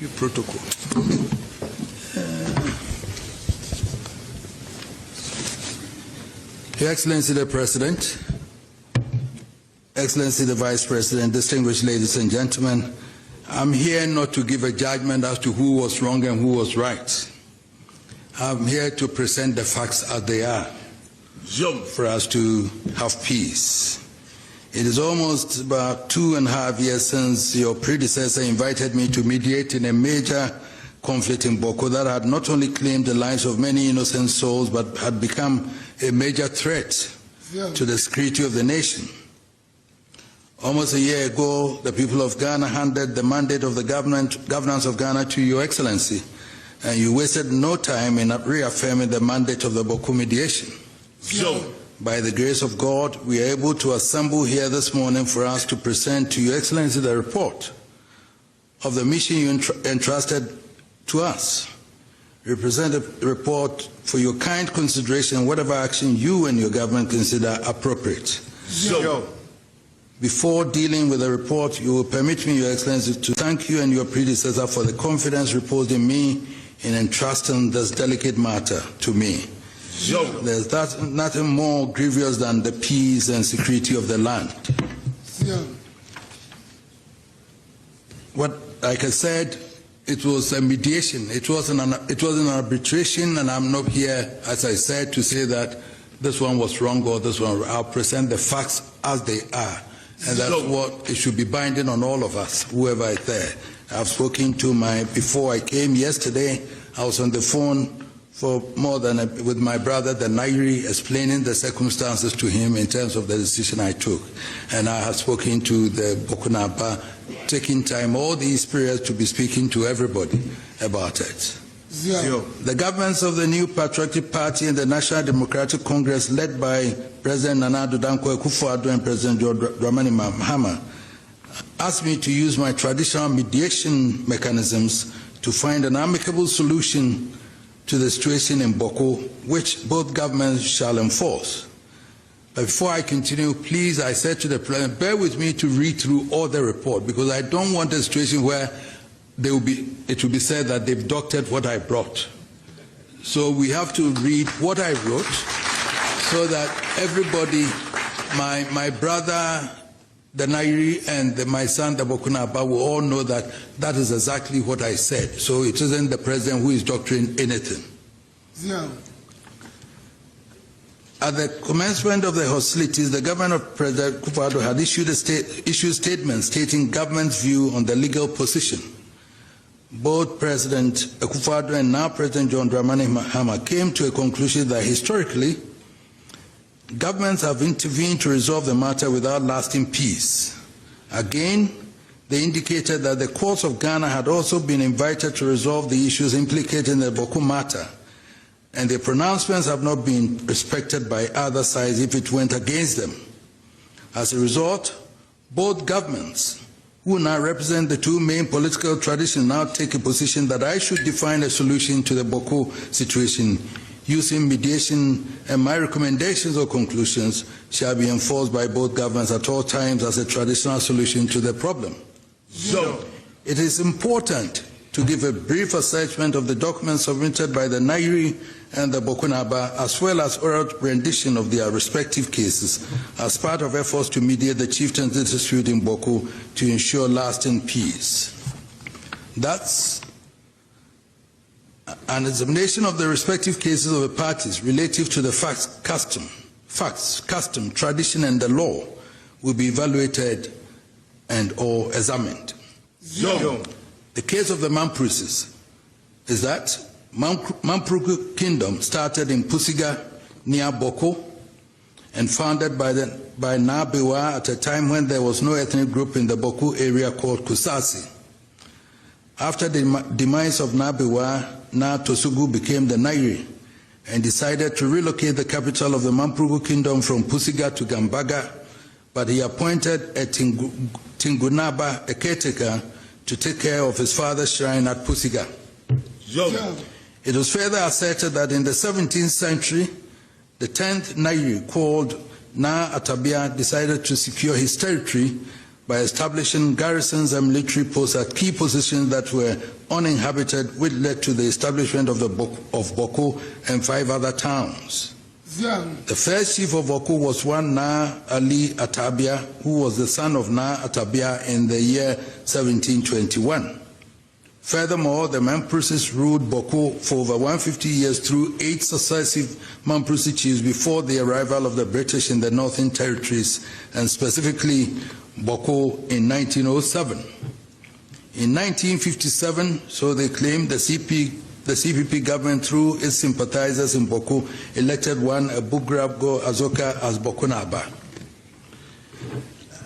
Thank you, protocol. Your Excellency the President, Excellency the Vice President, distinguished ladies and gentlemen, I'm here not to give a judgment as to who was wrong and who was right. I'm here to present the facts as they are for us to have peace. It is almost about 2.5 years since your predecessor invited me to mediate in a major conflict in Bawku that had not only claimed the lives of many innocent souls but had become a major threat to the security of the nation. Almost a year ago, the people of Ghana handed the mandate of the governance of Ghana to Your Excellency, and you wasted no time in reaffirming the mandate of the Bawku mediation. By the grace of God, we are able to assemble here this morning for us to present to Your Excellency the report of the mission you entrusted to us. We present a report for your kind consideration and whatever action you and your government consider appropriate. Before dealing with the report, you will permit me, Your Excellency, to thank you and your predecessor for the confidence reposed in me in entrusting this delicate matter to me. There's nothing more grievous than the peace and security of the land. Like I said, it was a mediation. It wasn't an arbitration, and I'm not here, as I said, to say that this one was wrong or this one. I'll present the facts as they are. And that's what it should be binding on all of us, whoever is there. I've spoken to before I came yesterday, I was on the phone for more than with my brother, the Nairi, explaining the circumstances to him in terms of the decision I took. And I have spoken to the Bokunaba, taking time all these periods to be speaking to everybody about it. The governments of the new Patriotic Party and the National Democratic Congress, led by President Nana Addo Dankwa Akufo-Addo and President John Dramani Mahama, asked me to use my traditional mediation mechanisms to find an amicable solution to the situation in Bawku, which both governments shall enforce. But before I continue, please, I said to the President, bear with me to read through all the report, because I don't want a situation where it will be said that they've doctored what I brought. So we have to read what I wrote so that everybody, my brother, the Nairi, and my son, the Bokunaba, will all know that that is exactly what I said. So it isn't the President who is doctoring anything. At the commencement of the hostilities, the government of President Akufo-Addo had issued a statement stating government's view on the legal position. Both President Akufo-Addo and now President John Dramani Mahama came to a conclusion that historically, governments have intervened to resolve the matter without lasting peace. Again, they indicated that the courts of Ghana had also been invited to resolve the issues implicated in the Bawku matter, and their pronouncements have not been respected by either side if it went against them. As a result, both governments, who now represent the two main political traditions, now take a position that I should define a solution to the Bawku situation using mediation, and my recommendations or conclusions shall be enforced by both governments at all times as a traditional solution to the problem. It is important to give a brief assessment of the documents submitted by the Nairi and the Bokunaba, as well as oral rendition of their respective cases, as part of efforts to mediate the chieftain's dispute in Bawku to ensure lasting peace. That's an examination of the respective cases of the parties relative to the facts, custom, tradition, and the law will be evaluated and or examined. The case of the Mampuses is that Mamprugu Kingdom started in Pusiga near Bawku and founded by Nabewa at a time when there was no ethnic group in the Bawku area called Kusasi. After the demise of Nabewa, Na Tosugu became the Nairi and decided to relocate the capital of the Mamprugu Kingdom from Pusiga to Gambaga, but he appointed a Tingunaba, a caretaker, to take care of his father's shrine at Pusiga. It was further asserted that in the 17th century, the 10th Nairi, called Na Atabia, decided to secure his territory by establishing garrisons and military posts at key positions that were uninhabited, which led to the establishment of Bawku and 5 other towns. The first chief of Bawku was one Na Ali Atabia, who was the son of Na Atabia in the year 1721. Furthermore, the Mamprusis ruled Bawku for over 150 years through 8 successive Mamprusi chiefs before the arrival of the British in the Northern Territories, and specifically Bawku in 1907. In 1957, so they claim, the CPP government, through its sympathizers in Bawku, elected one Abugrabgo Azoka as Bokunaba.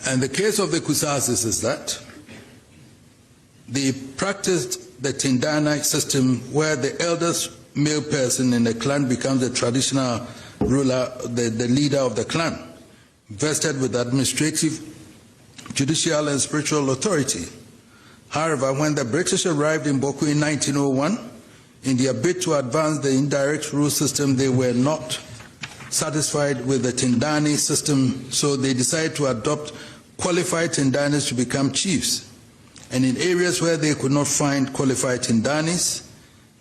And the case of the Kusasis is that they practiced the Tindana system, where the eldest male person in the clan becomes the traditional ruler, the leader of the clan, vested with administrative, judicial, and spiritual authority. However, when the British arrived in Bawku in 1901, in their bid to advance the indirect rule system, they were not satisfied with the Tindani system, so they decided to adopt qualified Tindanis to become chiefs. And in areas where they could not find qualified Tindanis,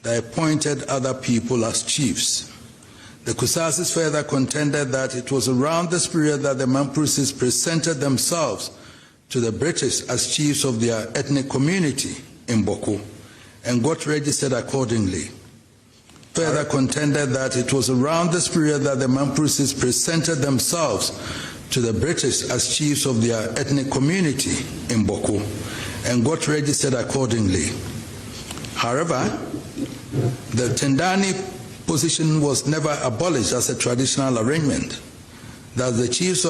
they appointed other people as chiefs. The Kusasis further contended that it was around this period that the Mamprusis presented themselves to the British as chiefs of their ethnic community in Bawku and got registered accordingly. Further contended that it was around this period that the Mamprusis presented themselves to the British as chiefs of their ethnic community in Bawku and got registered accordingly. However, the Tindani position was never abolished as a traditional arrangement. That the chiefs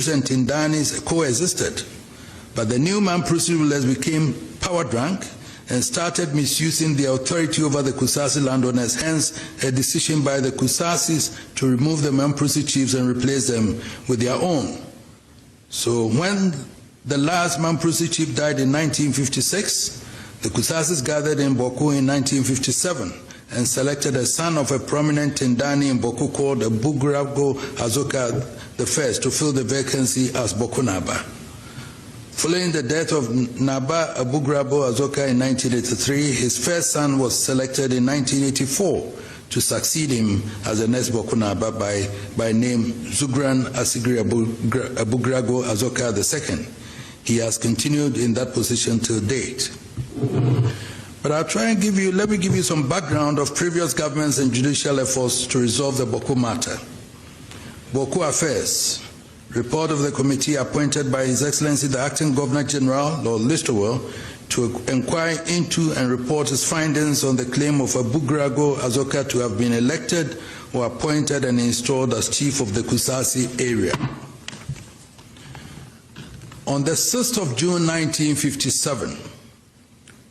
and Tindanis coexisted, but the new Mamprusi rulers became power drunk and started misusing their authority over the Kusasi landowners, hence a decision by the Kusasis to remove the Mamprusi chiefs and replace them with their own. So when the last Mamprusi chief died in 1956, the Kusasis gathered in Bawku in 1957 and selected a son of a prominent Tindani in Bawku called Abugrabgo Azoka I to fill the vacancy as Bokunaba. Following the death of Naba Abugrabo Azoka in 1983, his first son was selected in 1984 to succeed him as the next Bokunaba by name Zugran Asigri Abugrago Azoka II. He has continued in that position till date. But I'll try and let me give you some background of previous governments and judicial efforts to resolve the Bawku matter. Bawku Affairs. Report of the committee appointed by His Excellency the Acting Governor General, Lord Listowel, to inquire into and report his findings on the claim of Abugrago Azoka to have been elected or appointed and installed as chief of the Kusasi area. On the 6th of June 1957,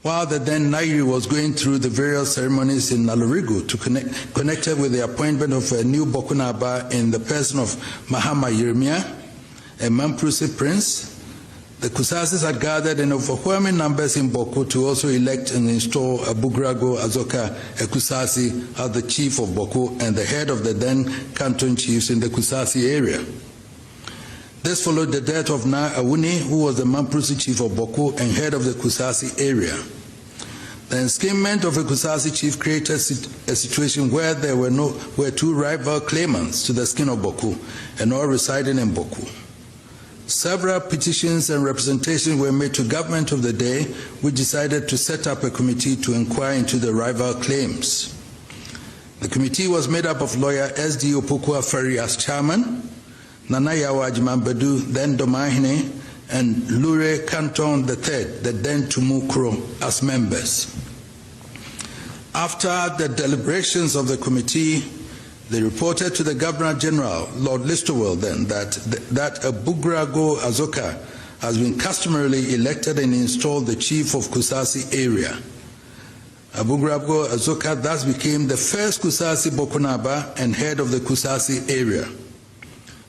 while the then Nairi was going through the various ceremonies in Nalurigu connected with the appointment of a new Bokunaba in the person of Mahama Yeremia, a Mamprusi prince, the Kusasis had gathered in overwhelming numbers in Bawku to also elect and install Abugrago Azoka, a Kusasi, as the chief of Bawku and the head of the then canton chiefs in the Kusasi area. This followed the death of Na Awuni, who was the Mamprusi chief of Bawku and head of the Kusasi area. The enskinment of a Kusasi chief created a situation where there were two rival claimants to the skin of Bawku, and all residing in Bawku. Several petitions and representations were made to government of the day, which decided to set up a committee to inquire into the rival claims. The committee was made up of lawyer S.D. Opoku Afari as chairman, Nana Yawa Ajimambedu, then Domahine, and Lure Canton III, the then Tumukro, as members. After the deliberations of the committee, they reported to the Governor General, Lord Listowel, then, that Abugrago Azoka has been customarily elected and installed the chief of Kusasi area. Abugrago Azoka thus became the first Kusasi Bokunaba and head of the Kusasi area.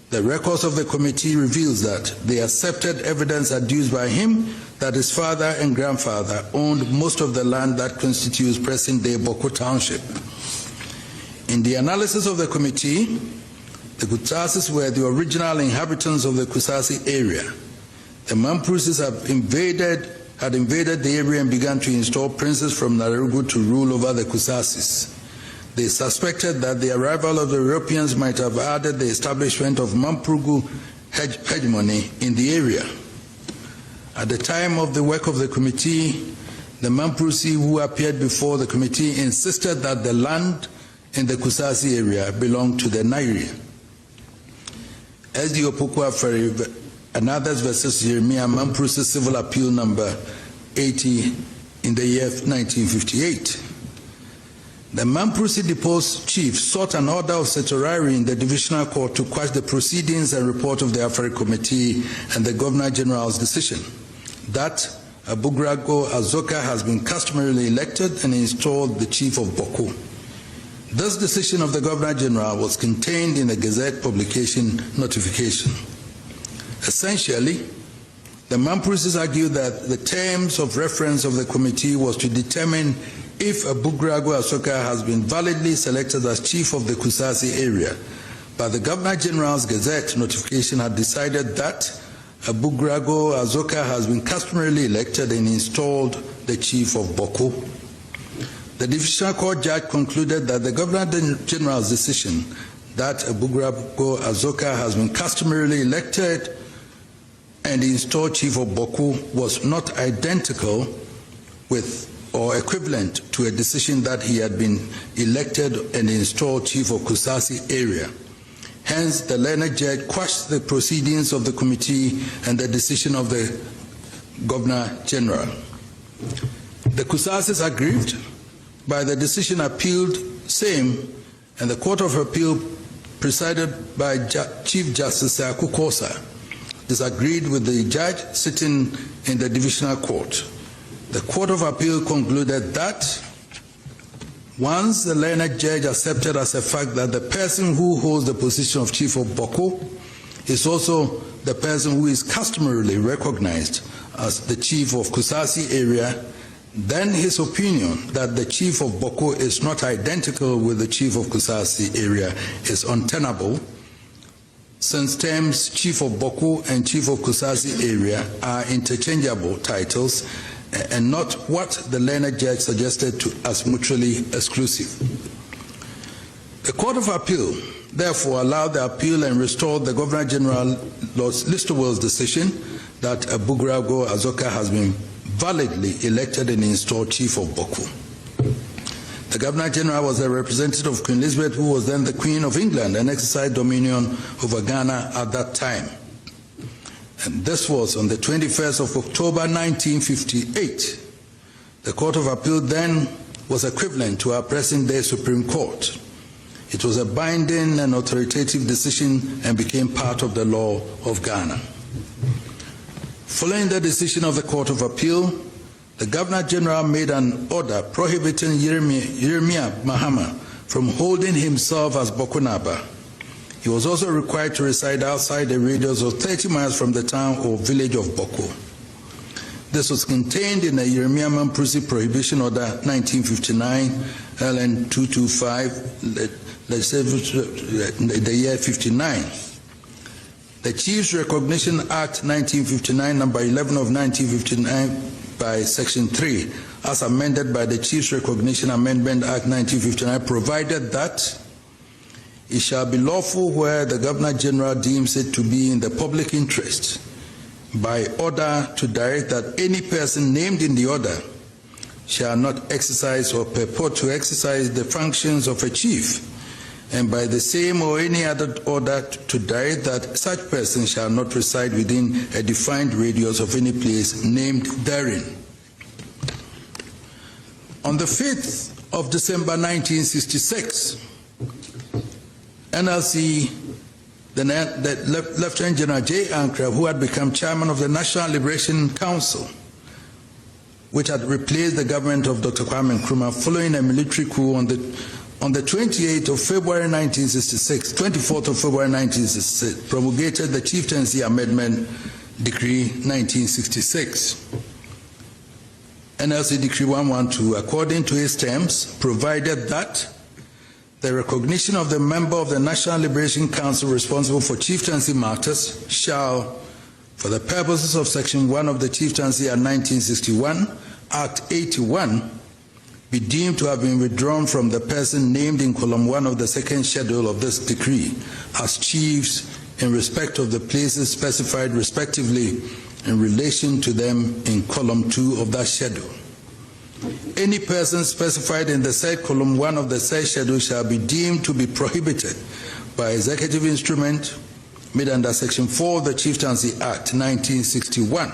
The records of the committee reveals that they accepted evidence adduced by him that his father and grandfather owned most of the land that constitutes present-day Bawku Township. In the analysis of the committee, the Kusasis were the original inhabitants of the Kusasi area. The Mampusis had invaded the area and began to install princes from Narugu to rule over the Kusasis. They suspected that the arrival of the Europeans might have added the establishment of Mampugu hegemony in the area. At the time of the work of the committee, the Mampusi who appeared before the committee insisted that the land in the Kusasi area belonged to the Nairi. As the Opokwa Ferry and others versus Jeremiah Mampusi Civil Appeal number 80 in the year 1958. The Mampusi deposed chief sought an order of certiorari in the divisional court to quash the proceedings and report of the Afari Committee and the Governor General's decision that Abugrago Azoka has been customarily elected and installed the chief of Bawku. This decision of the Governor General was contained in the Gazette publication notification. Essentially, the Mampusis argued that the terms of reference of the committee was to determine if Abugrago Azoka has been validly selected as chief of the Kusasi area, but the Governor General's Gazette notification had decided that Abugrago Azoka has been customarily elected and installed the chief of Bawku. The Divisional Court judge concluded that the Governor General's decision that Abugrago Azoka has been customarily elected and installed chief of Bawku was not identical with or equivalent to a decision that he had been elected and installed chief of Kusasi area. Hence, the learned judge quashed the proceedings of the committee and the decision of the Governor General. The Kusasis aggrieved by the decision appealed same, and the Court of Appeal presided by Chief Justice Akukosa disagreed with the judge sitting in the Divisional Court. The Court of Appeal concluded that once the learned judge accepted as a fact that the person who holds the position of chief of Bawku is also the person who is customarily recognized as the chief of Kusasi area, then his opinion that the chief of Bawku is not identical with the chief of Kusasi area is untenable, since terms chief of Bawku and chief of Kusasi area are interchangeable titles and not what the learned judge suggested as mutually exclusive. The Court of Appeal therefore allowed the appeal and restored the Governor General Lord Listowell's decision that Abugrago Azoka has been validly elected and installed chief of Bawku. The Governor General was a representative of Queen Elizabeth, who was then the Queen of England and exercised dominion over Ghana at that time. And this was on the 21st of October 1958. The Court of Appeal then was equivalent to our present-day Supreme Court. It was a binding and authoritative decision and became part of the law of Ghana. Following the decision of the Court of Appeal, the Governor General made an order prohibiting Jeremiah Mahama from holding himself as Bokunaba. He was also required to reside outside a radius of 30 miles from the town or village of Bawku. This was contained in the Jeremiah Mampusi Prohibition Order 1959, LN 225, the year 59. The Chiefs Recognition Act 1959, number 11 of 1959, by Section 3, as amended by the Chiefs Recognition Amendment Act 1959, provided that it shall be lawful where the Governor General deems it to be in the public interest by order to direct that any person named in the order shall not exercise or purport to exercise the functions of a chief, and by the same or any other order to direct that such person shall not reside within a defined radius of any place named therein. On the 5th of December 1966, NLC, the Lieutenant General J. Ankara, who had become chairman of the National Liberation Council, which had replaced the government of Dr. Kwame Nkrumah following a military coup on the 28th of February 1966, 24th of February 1966, promulgated the Chieftaincy Amendment Decree 1966. NLC Decree 112, according to its terms, provided that the recognition of the member of the National Liberation Council responsible for chieftaincy matters shall For the purposes of Section 1 of the Chieftaincy Act 1961, Act 81 be deemed to have been withdrawn from the person named in column 1 of the second schedule of this decree as chiefs in respect of the places specified respectively in relation to them in column 2 of that schedule. Any person specified in the said column 1 of the said schedule shall be deemed to be prohibited by executive instrument made under Section 4 of the Chieftaincy Act 1961,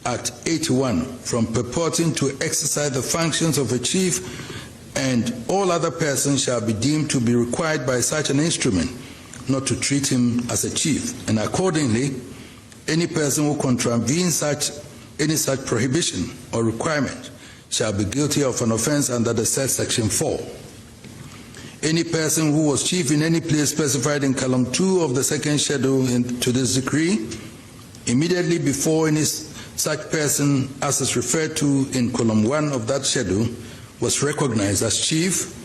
Act 81, from purporting to exercise the functions of a chief, and all other persons shall be deemed to be required by such an instrument not to treat him as a chief, and accordingly, any person who contravenes any such prohibition or requirement shall be guilty of an offense under the said Section 4. Any person who was chief in any place specified in column 2 of the second schedule to this decree, immediately before any such person as is referred to in column 1 of that schedule was recognized as chief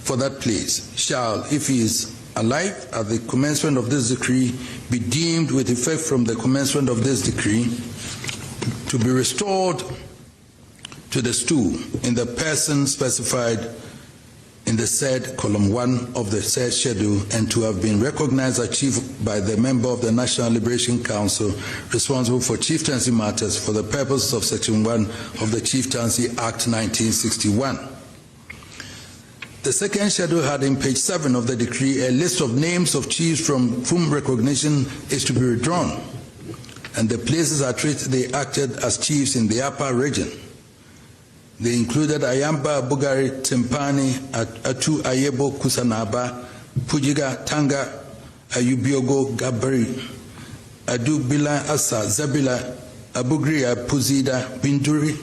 for that place, shall, if he is alive at the commencement of this decree, be deemed with effect from the commencement of this decree to be restored to the stool in the person specified in the said column 1 of the said schedule, and to have been recognized as chief by the member of the National Liberation Council responsible for chieftaincy matters for the purposes of Section 1 of the Chieftaincy Act 1961. The second schedule had in page 7 of the decree a list of names of chiefs from whom recognition is to be withdrawn, and the places at which they acted as chiefs in the upper region. They included Ayamba, Bugari, Timpani, Atu Ayebo, Kusanaba, Pujiga, Tanga, Ayubiogo, Gabari, Adu Bila Asa, Zabila, Abugri, Puzida, Binduri,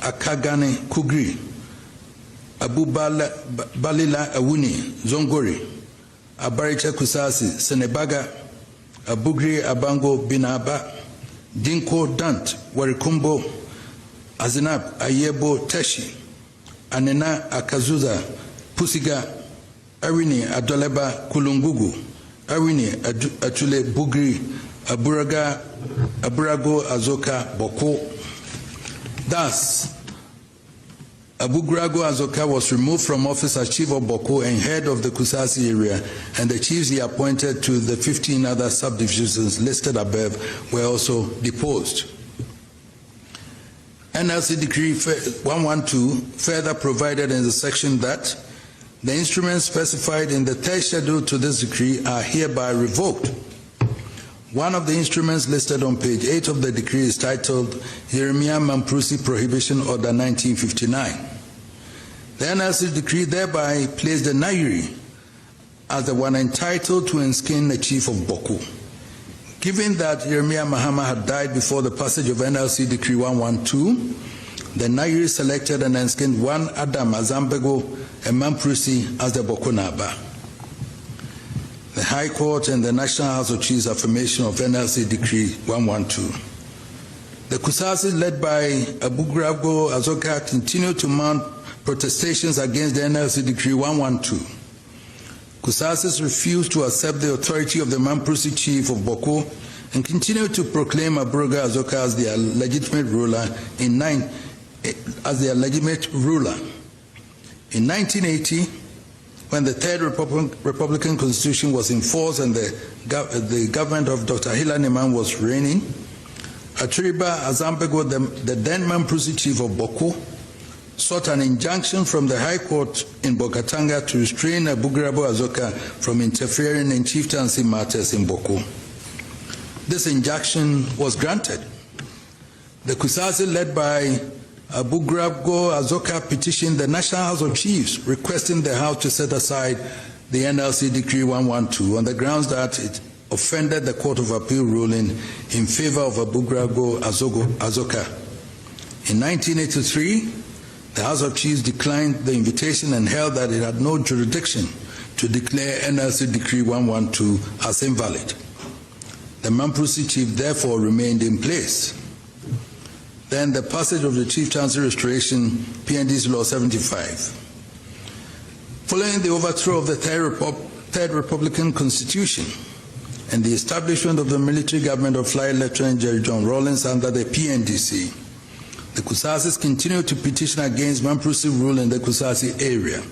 Akagane, Kugri, Abu Balila Awuni, Zongori, Abaricha Kusasi, Senebaga, Abugri Abango Binaba, Dinko Dant, Warikumbo, Azinab Ayebo Teshi, Anena Akazuza, Pusiga, Awini Adoleba Kulungugu, Awini Atule Bugri, Aburago Azoka Bawku. Thus, Abugrago Azoka was removed from office as chief of Bawku and head of the Kusasi area, and the chiefs he appointed to the 15 other subdivisions listed above were also deposed. NLC Decree 112 further provided in the section that the instruments specified in the third schedule to this decree are hereby revoked. One of the instruments listed on page 8 of the decree is titled Jeremiah Mamprusi Prohibition Order 1959. The NLC decree thereby placed the Nairi as the one entitled to enskin the chief of Bawku. Given that Jeremiah Mahama had died before the passage of NLC Decree 112, the Nairi selected and enskinned one Adam Azambego and Mamprusi as the Bawku Naba. The High Court and the National House of Chiefs affirmation of NLC Decree 112. The Kusasi, led by Abugrago Azoka, continued to mount protestations against the NLC Decree 112. Kusasis refused to accept the authority of the Mamprusi chief of Bawku and continued to proclaim Abugrago Azoka as their legitimate ruler in 1980, when the Third Republican Constitution was in force and the government of Dr. Hila Neman was reigning, Aturiba Azambego, the then Mamprusi chief of Bawku, sought an injunction from the High Court in Bokatanga to restrain Abugrago Azoka from interfering in chieftaincy matters in Bawku. This injunction was granted. The Kusasi, led by Abugrago Azoka, petitioned the National House of Chiefs requesting the House to set aside the NLC Decree 112 on the grounds that it offended the Court of Appeal ruling in favor of Abugrago Azoka. In 1983, the House of Chiefs declined the invitation and held that it had no jurisdiction to declare NLC Decree 112 as invalid. The Mamprusi chief therefore remained in place. Then the passage of the Chieftaincy Restoration, PNDC Law 75. Following the overthrow of the Third Republican Constitution, and the establishment of the military government of Flight Lieutenant Jerry John Rawlings under the PNDC, the Kusasis continued to petition against Mamprusi rule in the Kusasi area.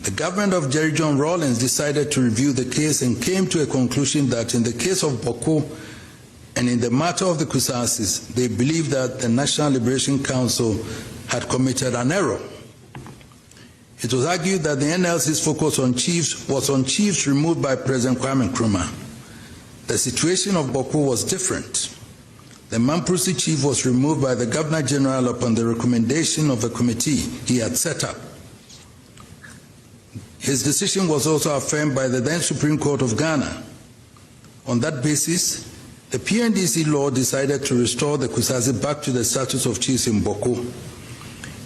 The government of Jerry John Rawlings decided to review the case and came to a conclusion that in the case of Bawku and in the matter of the Kusasis, they believed that the National Liberation Council had committed an error. It was argued that the NLC's focus on chiefs was on chiefs removed by President Kwame Nkrumah. The situation of Bawku was different. The Mamprusi chief was removed by the Governor General upon the recommendation of a committee he had set up. His decision was also affirmed by the then Supreme Court of Ghana. On that basis, the PNDC law decided to restore the Kusasi back to the status of chiefs in Bawku.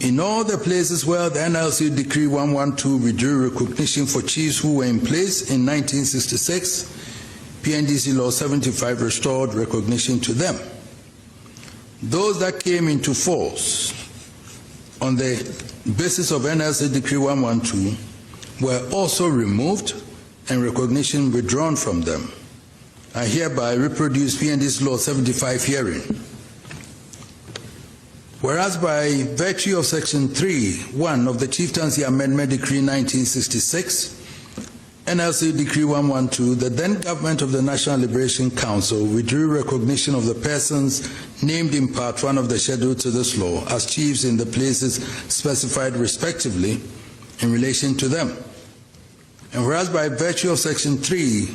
In all the places where the NLC Decree 112 withdrew recognition for chiefs who were in place in 1966, PNDC Law 75 restored recognition to them. Those that came into force on the basis of NLC Decree 112 were also removed and recognition withdrawn from them. I hereby reproduce PNDC Law 75 herein. Whereas by virtue of Section 3(1) of the Chieftaincy Amendment Decree 1966, NLC Decree 112, the then government of the National Liberation Council withdrew recognition of the persons named in Part 1 of the schedule to this law as chiefs in the places specified respectively in relation to them. And whereas by virtue of Section 3,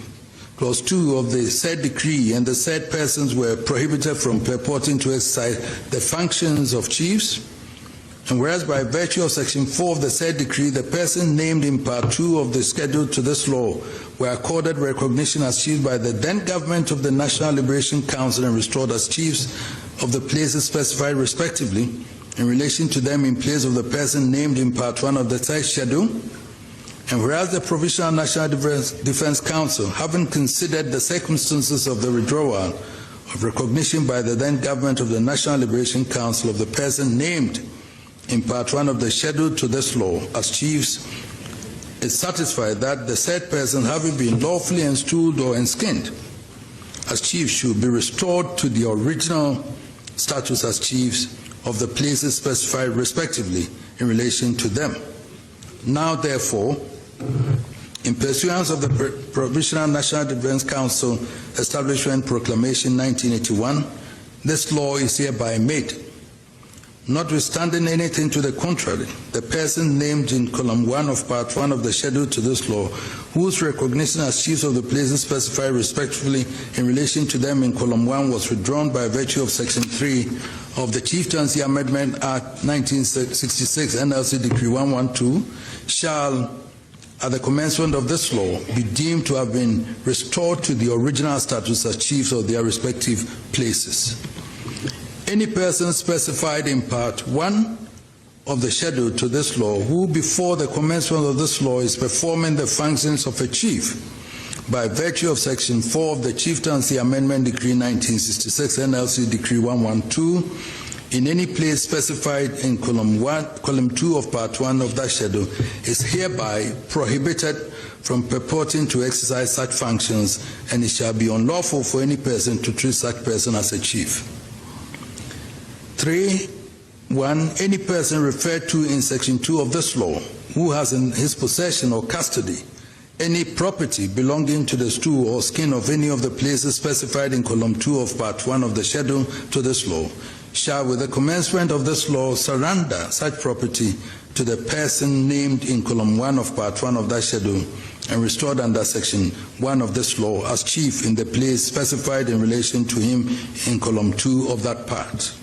Clause 2 of the said decree and the said persons were prohibited from purporting to exercise the functions of chiefs, and whereas by virtue of Section 4 of the said decree, the person named in Part 2 of the schedule to this law were accorded recognition as chiefs by the then government of the National Liberation Council and restored as chiefs of the places specified respectively in relation to them in place of the person named in Part 1 of the said schedule. And whereas the Provisional National Defense Council, having considered the circumstances of the withdrawal of recognition by the then government of the National Liberation Council of the person named in Part 1 of the schedule to this law as chiefs, is satisfied that the said person, having been lawfully installed or enskinned as chiefs, should be restored to the original status as chiefs of the places specified respectively in relation to them. Now, therefore, in pursuance of the Provisional National Defense Council Establishment Proclamation 1981, this law is hereby made. Notwithstanding anything to the contrary, the person named in Column 1 of Part 1 of the schedule to this law, whose recognition as chiefs of the places specified respectively in relation to them in Column 1 was withdrawn by virtue of Section 3 of the Chieftaincy Amendment Act 1966 NLC Decree 112, shall, at the commencement of this law, be deemed to have been restored to the original status as chiefs of their respective places. Any person specified in Part 1 of the schedule to this law who before the commencement of this law is performing the functions of a chief by virtue of Section 4 of the Chieftaincy Amendment Decree 1966 NLC Decree 112 in any place specified in Column 2 of Part 1 of that schedule is hereby prohibited from purporting to exercise such functions, and it shall be unlawful for any person to treat such person as a chief. 3(1) Any person referred to in Section 2 of this law who has in his possession or custody any property belonging to the stool or skin of any of the places specified in Column 2 of Part 1 of the schedule to this law shall, with the commencement of this law, surrender such property to the person named in Column 1 of Part 1 of that schedule and restored under Section 1 of this law as chief in the place specified in relation to him in Column 2 of that part.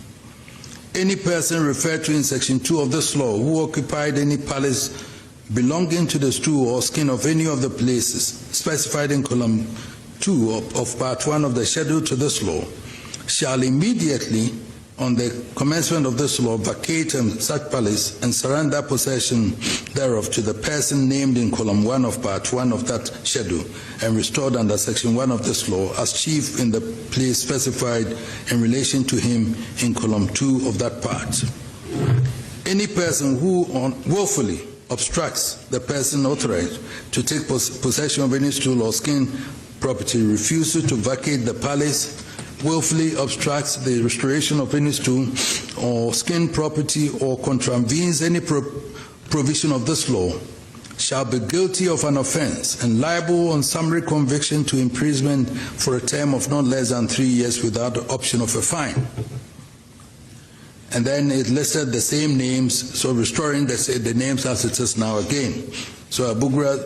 Any person referred to in Section 2 of this law who occupied any palace belonging to the stool or skin of any of the places specified in Column 2 of Part 1 of the schedule to this law shall immediately, on the commencement of this law, vacate such palace and surrender possession thereof to the person named in Column 1 of Part 1 of that schedule and restored under Section 1 of this law as chief in the place specified in relation to him in Column 2 of that part. Any person who willfully obstructs the person authorized to take possession of any stool or skin property, refusal to vacate the palace, willfully obstructs the restoration of any stone or skin property or contravenes any provision of this law, shall be guilty of an offense and liable on summary conviction to imprisonment for a term of not less than 3 years without the option of a fine. And then it listed the same names, so restoring the names as it is now again. So Abugra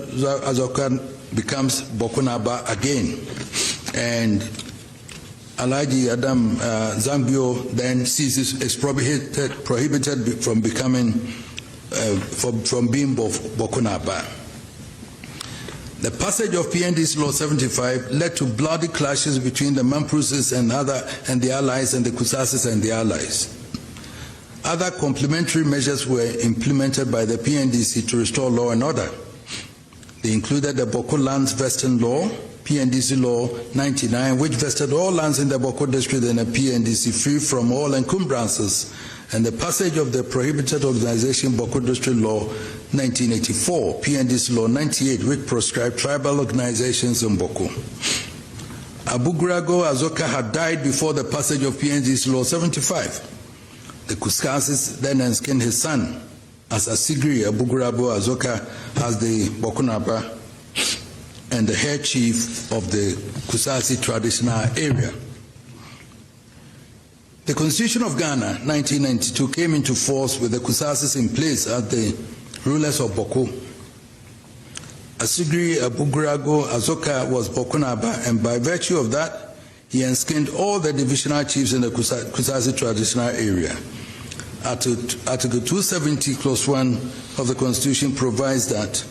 Azoka becomes Bokunaba again. And Alhaji Adam Zambio then ceases, is prohibited from becoming, from being Bokunaba. The passage of PNDC Law 75 led to bloody clashes between the Mampruses and the allies and the Kusasis and the allies. Other complementary measures were implemented by the PNDC to restore law and order. They included the Bawku Lands Vesting Law, PNDC Law 99, which vested all lands in the Bawku district and the PNDC free from all encumbrances, and the passage of the Prohibited Organization Bawku District Law 1984, PNDC Law 98, which proscribed tribal organizations in Bawku. Abugrago Azoka had died before the passage of PNDC Law 75. The Kuskasis then enskined his son as Asigri Abugrabo Azoka as the Bokunaba and the head chief of the Kusasi traditional area. The Constitution of Ghana, 1992, came into force with the Kusasis in place as the rulers of Bawku. Asigri Abugrago Azoka was Bokunaba, and by virtue of that, he enskinned all the divisional chiefs in the Kusasi traditional area. Article 270, Clause 1 of the Constitution provides that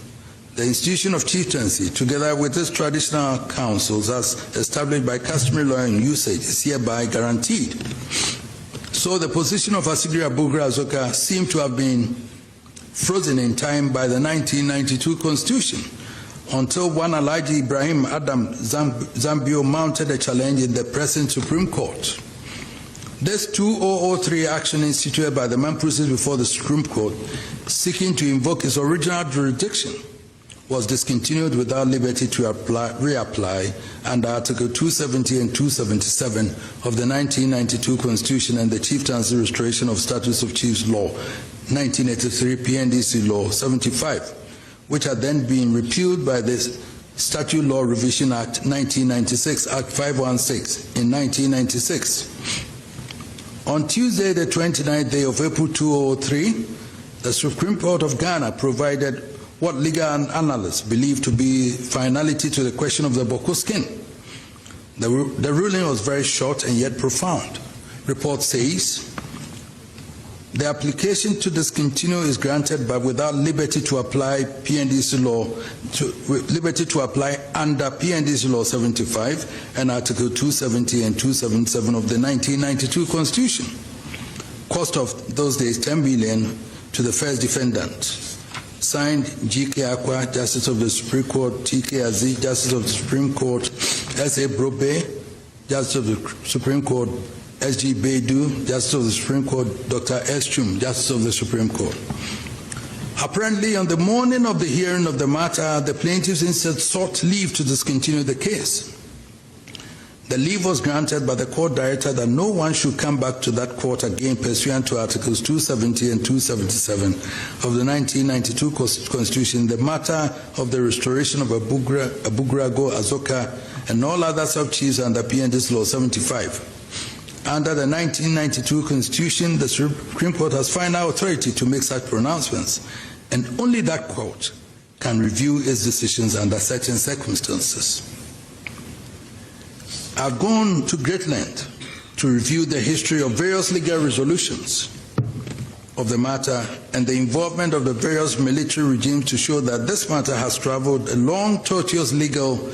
the institution of chieftaincy, together with its traditional councils as established by customary law and usage, is hereby guaranteed. So the position of Asigri Abugra Azoka seemed to have been frozen in time by the 1992 Constitution, until one Alhaji Ibrahim Adam Zambio mounted a challenge in the present Supreme Court. This 2003 action instituted by the Mampruses before the Supreme Court, seeking to invoke its original jurisdiction, was discontinued without liberty to reapply under Article 270 and 277 of the 1992 Constitution and the Chieftaincy Restoration of Status of Chiefs Law 1983, PNDC Law 75, which had then been repealed by the Statute Law Revision Act 1996, Act 516 in 1996. On Tuesday, the 29th day of April 2003, the Supreme Court of Ghana provided what legal analysts believe to be finality to the question of the Bawku skin. The ruling was very short and yet profound. Report says, the application to discontinue is granted but without liberty to apply PNDC law, liberty to apply under PNDC Law 75 and Article 270 and 277 of the 1992 Constitution. Cost of those days, 10 million to the first defendant. Signed, G.K. Akwa, Justice of the Supreme Court, T.K. Aziz, Justice of the Supreme Court, S.A. Brobe, Justice of the Supreme Court, S.G. Beidu, Justice of the Supreme Court, Dr. S. Chum, Justice of the Supreme Court. Apparently, on the morning of the hearing of the matter, the plaintiffs instead sought leave to discontinue the case. The leave was granted, but the court directed that no one should come back to that court again pursuant to Articles 270 and 277 of the 1992 Constitution, the matter of the restoration of Abugrago Azoka and all other sub-chiefs under PNDC Law 75. Under the 1992 Constitution, the Supreme Court has final authority to make such pronouncements, and only that court can review its decisions under certain circumstances. I've gone to great length to review the history of various legal resolutions of the matter and the involvement of the various military regimes to show that this matter has traveled a long, tortuous legal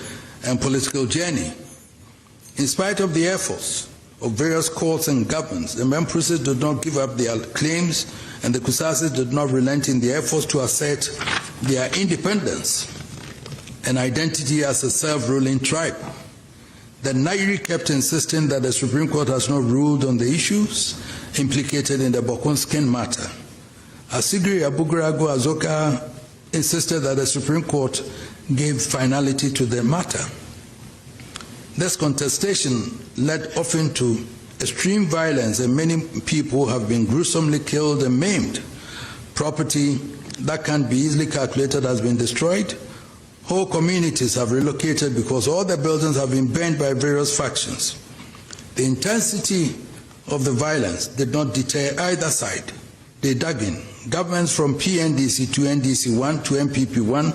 and political journey. In spite of the efforts of various courts and governments, the Mampruses did not give up their claims, and the Kusasis did not relent in their efforts to assert their independence and identity as a self-ruling tribe. The Nairi kept insisting that the Supreme Court has not ruled on the issues implicated in the Bawku skin matter. Asigri Abugrago Azoka insisted that the Supreme Court gave finality to the matter. This contestation led often to extreme violence, and many people have been gruesomely killed and maimed. Property that can be easily calculated has been destroyed. Whole communities have relocated because all the buildings have been burned by various factions. The intensity of the violence did not deter either side. They dug in. Governments from PNDC to NDC-1 to MPP-1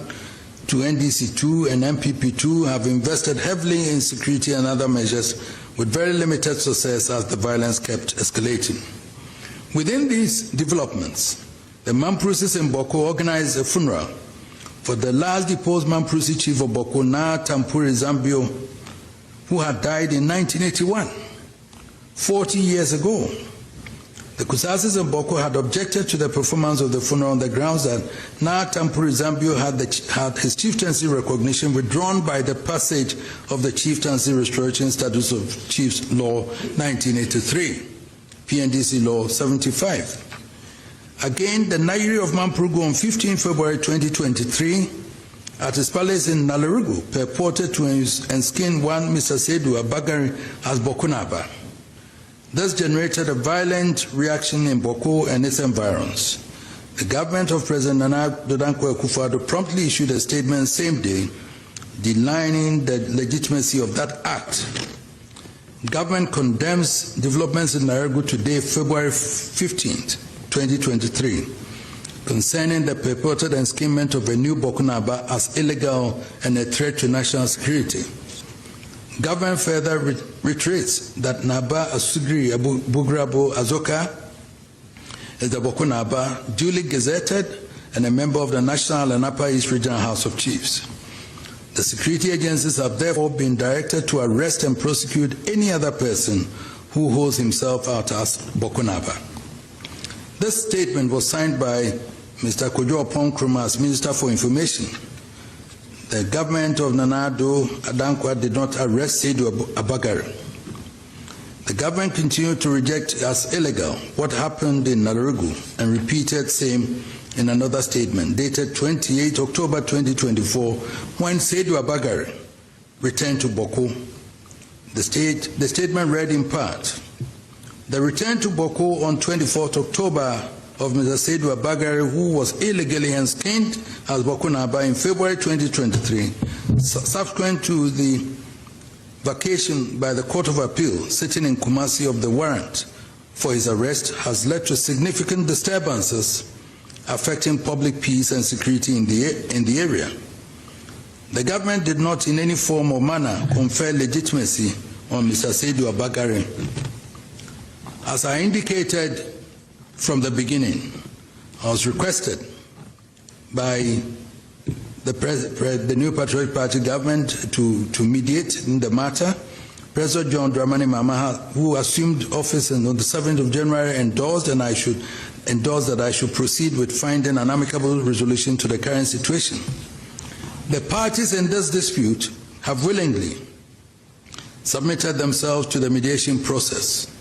to NDC-2 and MPP-2 have invested heavily in security and other measures with very limited success as the violence kept escalating. Within these developments, the Mamprusis in Bawku organized a funeral for the last deposed Mamprusi chief of Bawku, Na Tampuri Zambio, who had died in 1981, 40 years ago. The Kusasis in Bawku had objected to the performance of the funeral on the grounds that Na Tampuri Zambio had his chieftaincy recognition withdrawn by the passage of the Chieftaincy Restoration Status of Chiefs Law 1983, PNDC Law 75. Again, the Nairi of Mampurugu on 15 February 2023 at his palace in Nalarugu purported to enskin one Mr. Seydou Abagari as Bokunaba. This generated a violent reaction in Bawku and its environs. The government of President Nana Dankwa Akufo-Addo promptly issued a statement same day denying the legitimacy of that act. Government condemns developments in Nalarugu today, February 15th, 2023, concerning the purported enskinment of a new Bokunaba as illegal and a threat to national security. Government further reiterates that Naba Asugri Bugrabo Azoka is the Bokunaba, duly gazetted and a member of the National and Upper East Regional House of Chiefs. The security agencies have therefore been directed to arrest and prosecute any other person who holds himself out as Bokunaba. This statement was signed by Mr. Kojo Oponkroma as Minister for Information. The government of Nana Dankwa did not arrest Seydou Abagari. The government continued to reject as illegal what happened in Nalarugu and repeated same in another statement dated 28 October 2024 when Seydou Abagari returned to Bawku. The statement read in part, the return to Bawku on 24th October of Mr. Seydou Abagari, who was illegally enskinned as Bokunaba in February 2023, subsequent to the vacation by the Court of Appeal sitting in Kumasi of the warrant for his arrest, has led to significant disturbances affecting public peace and security in the area. The government did not in any form or manner confer legitimacy on Mr. Seydou Abagari. As I indicated from the beginning, I was requested by the New Patriotic Party government to mediate in the matter. President John Dramani Mahama, who assumed office on the 7th of January, endorsed that I should proceed with finding an amicable resolution to the current situation. The parties in this dispute have willingly submitted themselves to the mediation process.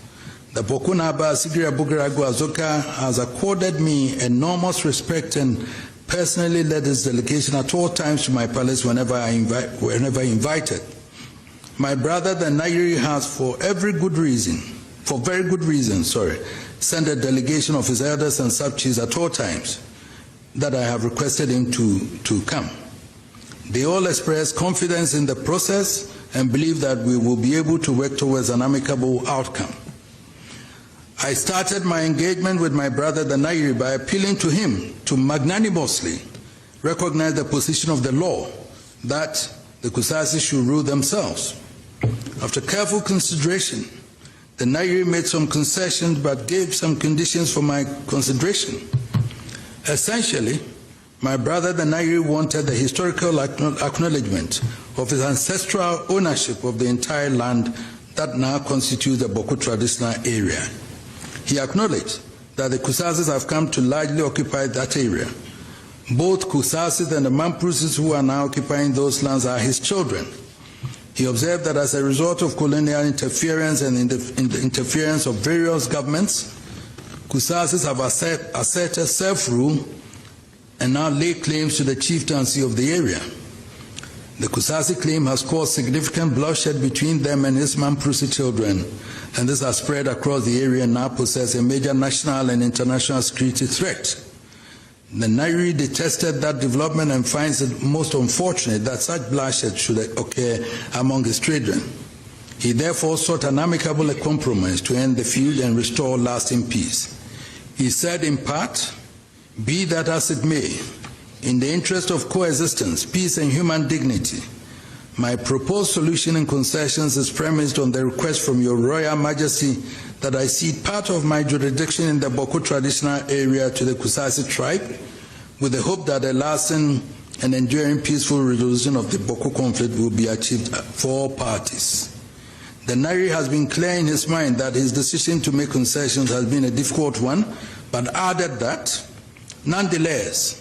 The Bokunaba Sigiri Abugrago Azoka has accorded me enormous respect and personally led his delegation at all times to my palace whenever invited. My brother, the Nairi, has for very good reason, sent a delegation of his elders and sub-chiefs at all times that I have requested him to come. They all express confidence in the process and believe that we will be able to work towards an amicable outcome. I started my engagement with my brother the Nairi by appealing to him to magnanimously recognize the position of the law that the Kusasi should rule themselves. After careful consideration, the Nairi made some concessions but gave some conditions for my consideration. Essentially, my brother the Nairi wanted the historical acknowledgement of his ancestral ownership of the entire land that now constitutes the Bawku traditional area. He acknowledged that the Kusasis have come to largely occupy that area. Both Kusasis and the Mamprusis who are now occupying those lands are his children. He observed that as a result of colonial interference and the interference of various governments, Kusasis have asserted self-rule and now lay claims to the chieftaincy of the area. The Kusasi claim has caused significant bloodshed between them and his Mamprusi children, and this has spread across the area and now poses a major national and international security threat. The Nairi detested that development and finds it most unfortunate that such bloodshed should occur among his children. He therefore sought an amicable compromise to end the feud and restore lasting peace. He said in part, "Be that as it may, in the interest of coexistence, peace and human dignity, my proposed solution in concessions is premised on the request from your Royal Majesty that I cede part of my jurisdiction in the Bawku traditional area to the Kusasi tribe, with the hope that a lasting and enduring peaceful resolution of the Bawku conflict will be achieved for all parties." The Nairi has been clear in his mind that his decision to make concessions has been a difficult one, but added that, nonetheless,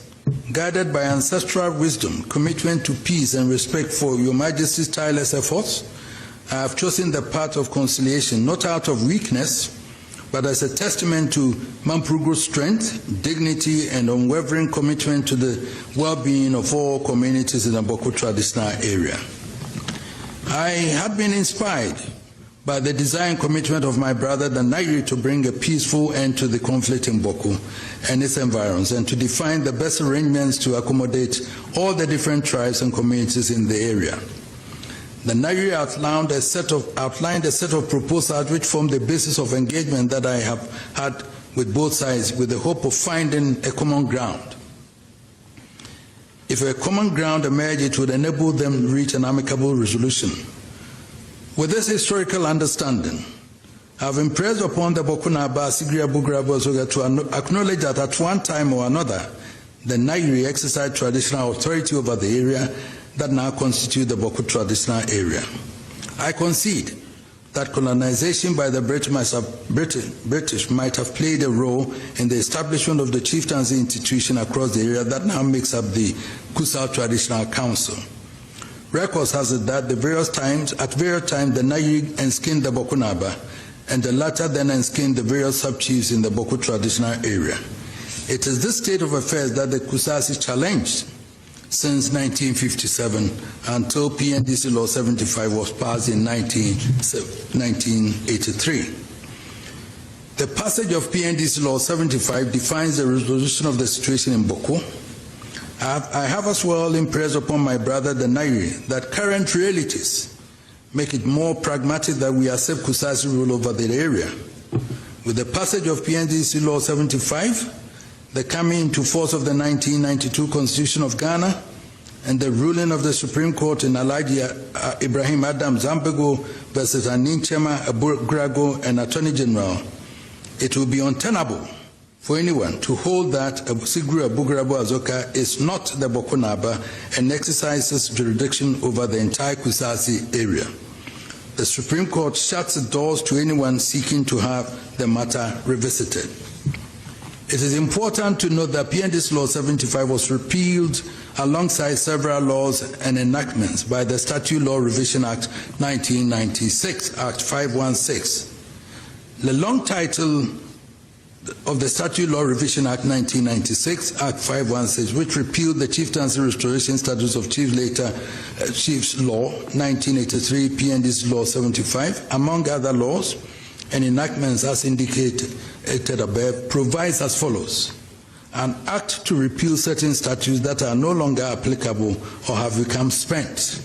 guided by ancestral wisdom, commitment to peace and respect for Your Majesty's tireless efforts, I have chosen the path of conciliation, not out of weakness, but as a testament to Mamprugu's strength, dignity, and unwavering commitment to the well-being of all communities in the Bawku traditional area. I had been inspired by the desire and commitment of my brother, the Nairi, to bring a peaceful end to the conflict in Bawku and its environs, and to define the best arrangements to accommodate all the different tribes and communities in the area. The Nairi outlined a set of proposals which form the basis of engagement that I have had with both sides, with the hope of finding a common ground. If a common ground emerged, it would enable them to reach an amicable resolution. With this historical understanding, I have impressed upon the Bokunaba, Sigria Bugrabu to acknowledge that at one time or another, the Nairi exercised traditional authority over the area that now constitute the Bawku traditional area. I concede that colonization by the British might have played a role in the establishment of the chieftaincy institution across the area that now makes up the Kusal Traditional Council. Records has it that at various times, the Nairi enskinned the Bokunaba, and the latter then enskinned the various sub-chiefs in the Bawku traditional area. It is this state of affairs that the Kusasi challenged since 1957 until PNDC Law 75 was passed in 1983. The passage of PNDC Law 75 defines the resolution of the situation in Bawku. I have as well impressed upon my brother the Nairi that current realities make it more pragmatic that we accept Kusasi rule over the area. With the passage of PNDC Law 75, the coming into force of the 1992 Constitution of Ghana, and the ruling of the Supreme Court in Alhaji Ibrahim Adam Zambego versus Aninchema Abugrago and Attorney General, it will be untenable for anyone to hold that Sigru Abugrabo Azoka is not the Bokunaba and exercises jurisdiction over the entire Kusasi area. The Supreme Court shuts its doors to anyone seeking to have the matter revisited. It is important to note that PNDC Law 75 was repealed alongside several laws and enactments by the Statute Law Revision Act 1996, Act 516. The long title of the Statute Law Revision Act 1996, Act 516, which repealed the Chieftaincy Restoration Statutes of Chiefs, later Chiefs Law 1983, PNDC Law 75, among other laws and enactments as indicated above, provides as follows: an act to repeal certain statutes that are no longer applicable or have become spent.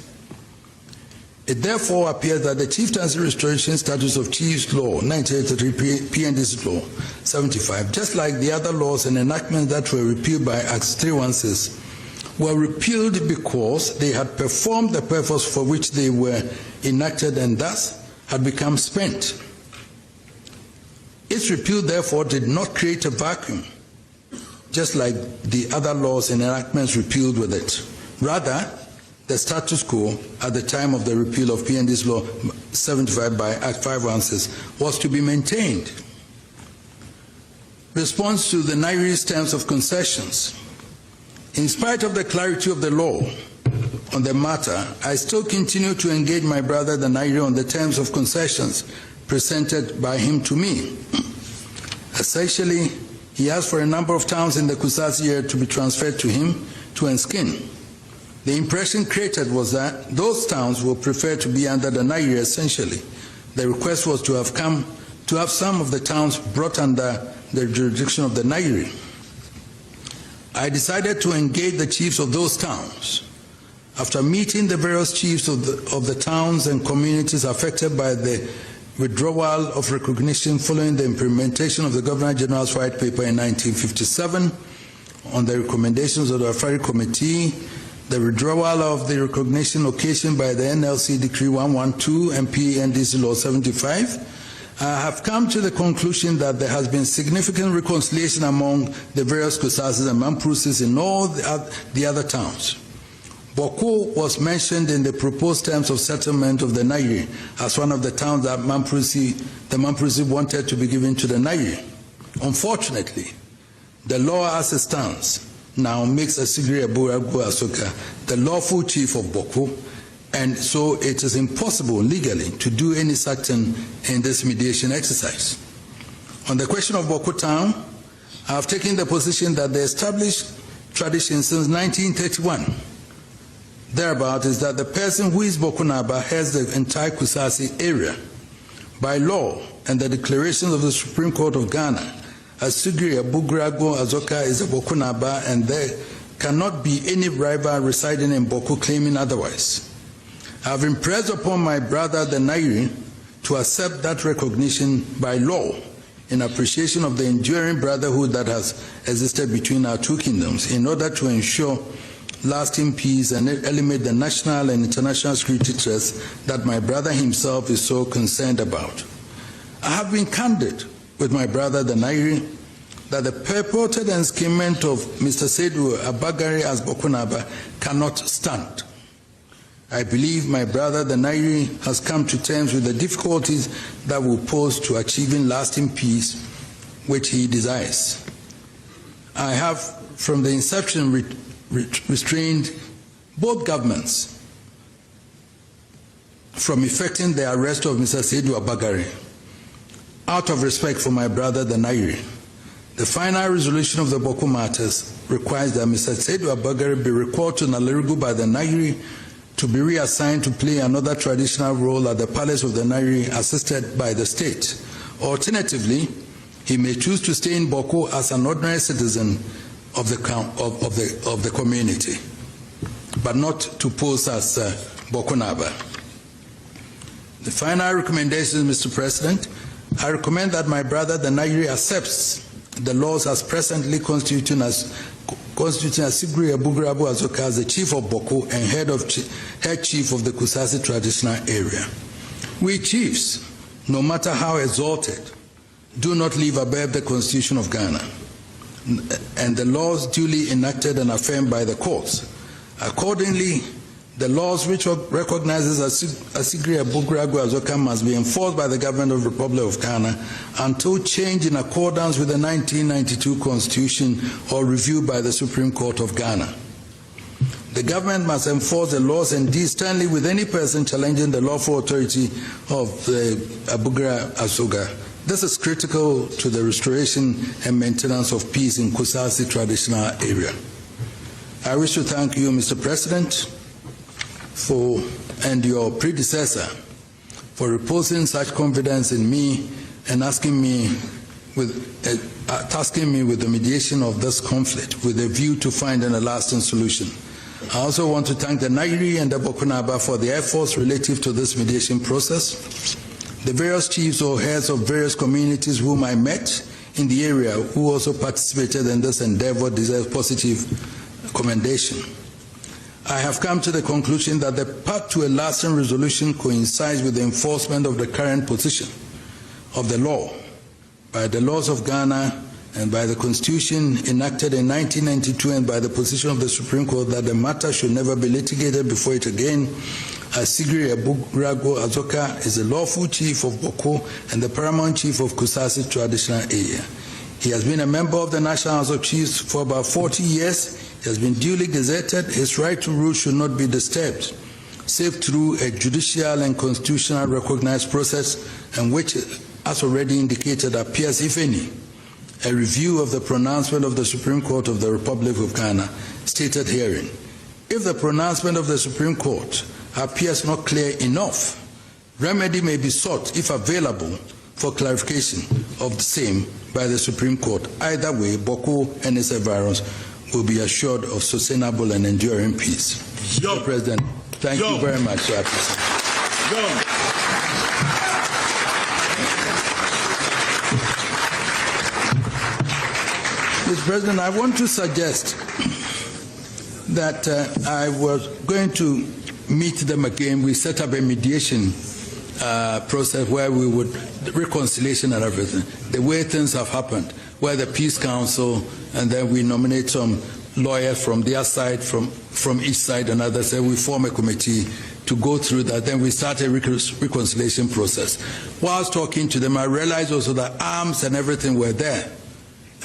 It therefore appears that the Chieftaincy Restoration Statutes of Chiefs Law 1983, PNDC Law 75, just like the other laws and enactments that were repealed by Act 316, were repealed because they had performed the purpose for which they were enacted and thus had become spent. Its repeal, therefore, did not create a vacuum, just like the other laws and enactments repealed with it. Rather, the status quo at the time of the repeal of PNDC Law 75 by Act 516 was to be maintained. Response to the Nairi's terms of concessions. In spite of the clarity of the law on the matter, I still continue to engage my brother the Nairi on the terms of concessions presented by him to me. Essentially, he asked for a number of towns in the Kusasi area to be transferred to him to enskin. The impression created was that those towns would prefer to be under the Nairi essentially. The request was to have some of the towns brought under the jurisdiction of the Nairi. I decided to engage the chiefs of those towns. After meeting the various chiefs of the towns and communities affected by the withdrawal of recognition following the implementation of the Governor General's White Paper in 1957, on the recommendations of the Afari Committee, the withdrawal of the recognition occasioned by the NLC Decree 112 and PNDC Law 75, I have come to the conclusion that there has been significant reconciliation among the various Kusasis and Mamprusis in all the other towns. Bawku was mentioned in the proposed terms of settlement of the Nairi as one of the towns that the Mamprusi wanted to be given to the Nairi. Unfortunately, the law as it stands now makes Asigri Aburagu Asoka the lawful chief of Bawku, and so it is impossible legally to do any such thing in this mediation exercise. On the question of Bawku town, I have taken the position that the established tradition since 1931 thereabout is that the person who is Bawku Naba has the entire Kusasi area. By law and the declarations of the Supreme Court of Ghana, Asigri Aburagu Azoka is a Bawku Naba, and there cannot be any rival residing in Bawku claiming otherwise. I have impressed upon my brother the Nairi to accept that recognition by law in appreciation of the enduring brotherhood that has existed between our two kingdoms in order to ensure lasting peace and eliminate the national and international security threats that my brother himself is so concerned about. I have been candid with my brother the Nairi that the purported enskinment of Mr. Seydou Abagari as Bawku Naba cannot stand. I believe my brother the Nairi has come to terms with the difficulties that will pose to achieving lasting peace, which he desires. I have, from the inception, restrained both governments from effecting the arrest of Mr. Seydou Abagari out of respect for my brother the Nairi. The final resolution of the Bawku matters requires that Mr. Seydou Abagari be recalled to Nalerigu by the Nairi to be reassigned to play another traditional role at the palace of the Nairi assisted by the state. Alternatively, he may choose to stay in Bawku as an ordinary citizen of the community, but not to pose as Bawku Naba. The final recommendation, Mr. President, I recommend that my brother the Nairi accepts the laws as presently constituting Asigri Aburagu Azoka as the chief of Bawku and head chief of the Kusasi traditional area. We chiefs, no matter how exalted, do not live above the Constitution of Ghana and the laws duly enacted and affirmed by the courts. Accordingly, the laws which recognizes Asigri Aburagu Azoka must be enforced by the government of the Republic of Ghana until changed in accordance with the 1992 Constitution or reviewed by the Supreme Court of Ghana. The government must enforce the laws and deal sternly with any person challenging the lawful authority of the Aburagu Azoka. This is critical to the restoration and maintenance of peace in Kusasi traditional area. I wish to thank you, Mr. President, and your predecessor for reposing such confidence in me and tasking me with the mediation of this conflict with a view to finding a lasting solution. I also want to thank the Nairi and the Bawku Naba for their efforts relative to this mediation process. The various chiefs or heads of various communities whom I met in the area who also participated in this endeavor deserve positive commendation. I have come to the conclusion that the path to a lasting resolution coincides with the enforcement of the current position of the law by the laws of Ghana and by the Constitution enacted in 1992 and by the position of the Supreme Court that the matter should never be litigated before it again. Asigri Aburagu Azoka is the lawful chief of Bawku and the paramount chief of Kusasi traditional area. He has been a member of the National House of Chiefs for about 40 years. He has been duly gazetted. His right to rule should not be disturbed, save through a judicial and constitutional recognized process, and which, as already indicated, appears, if any, a review of the pronouncement of the Supreme Court of the Republic of Ghana, stated herein. If the pronouncement of the Supreme Court appears not clear enough, remedy may be sought, if available, for clarification of the same by the Supreme Court. Either way, Bawku and its environs will be assured of sustainable and enduring peace. Mr. President, thank you very much. So I appreciate it. Mr. President, I want to suggest that I was going to meet them again. We set up a mediation process where we would, reconciliation and everything, the way things have happened, where the Peace Council, and then we nominate some lawyers from their side, from each side, and others, and we form a committee to go through that. Then we start a reconciliation process. Whilst talking to them, I realized also that arms and everything were there.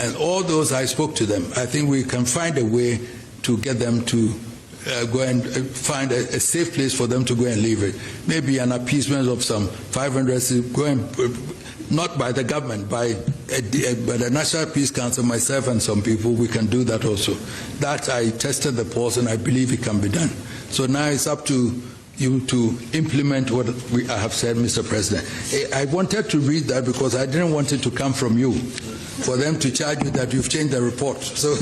And all those, I spoke to them. I think we can find a way to get them to go and find a safe place for them to go and leave it. Maybe an appeasement of some 500, going, not by the government, by the National Peace Council, myself and some people, we can do that also. That I tested the pulse and I believe it can be done. So now it's up to you to implement what I have said, Mr. President. I wanted to read that because I didn't want it to come from you, for them to charge you that you've changed the report. So.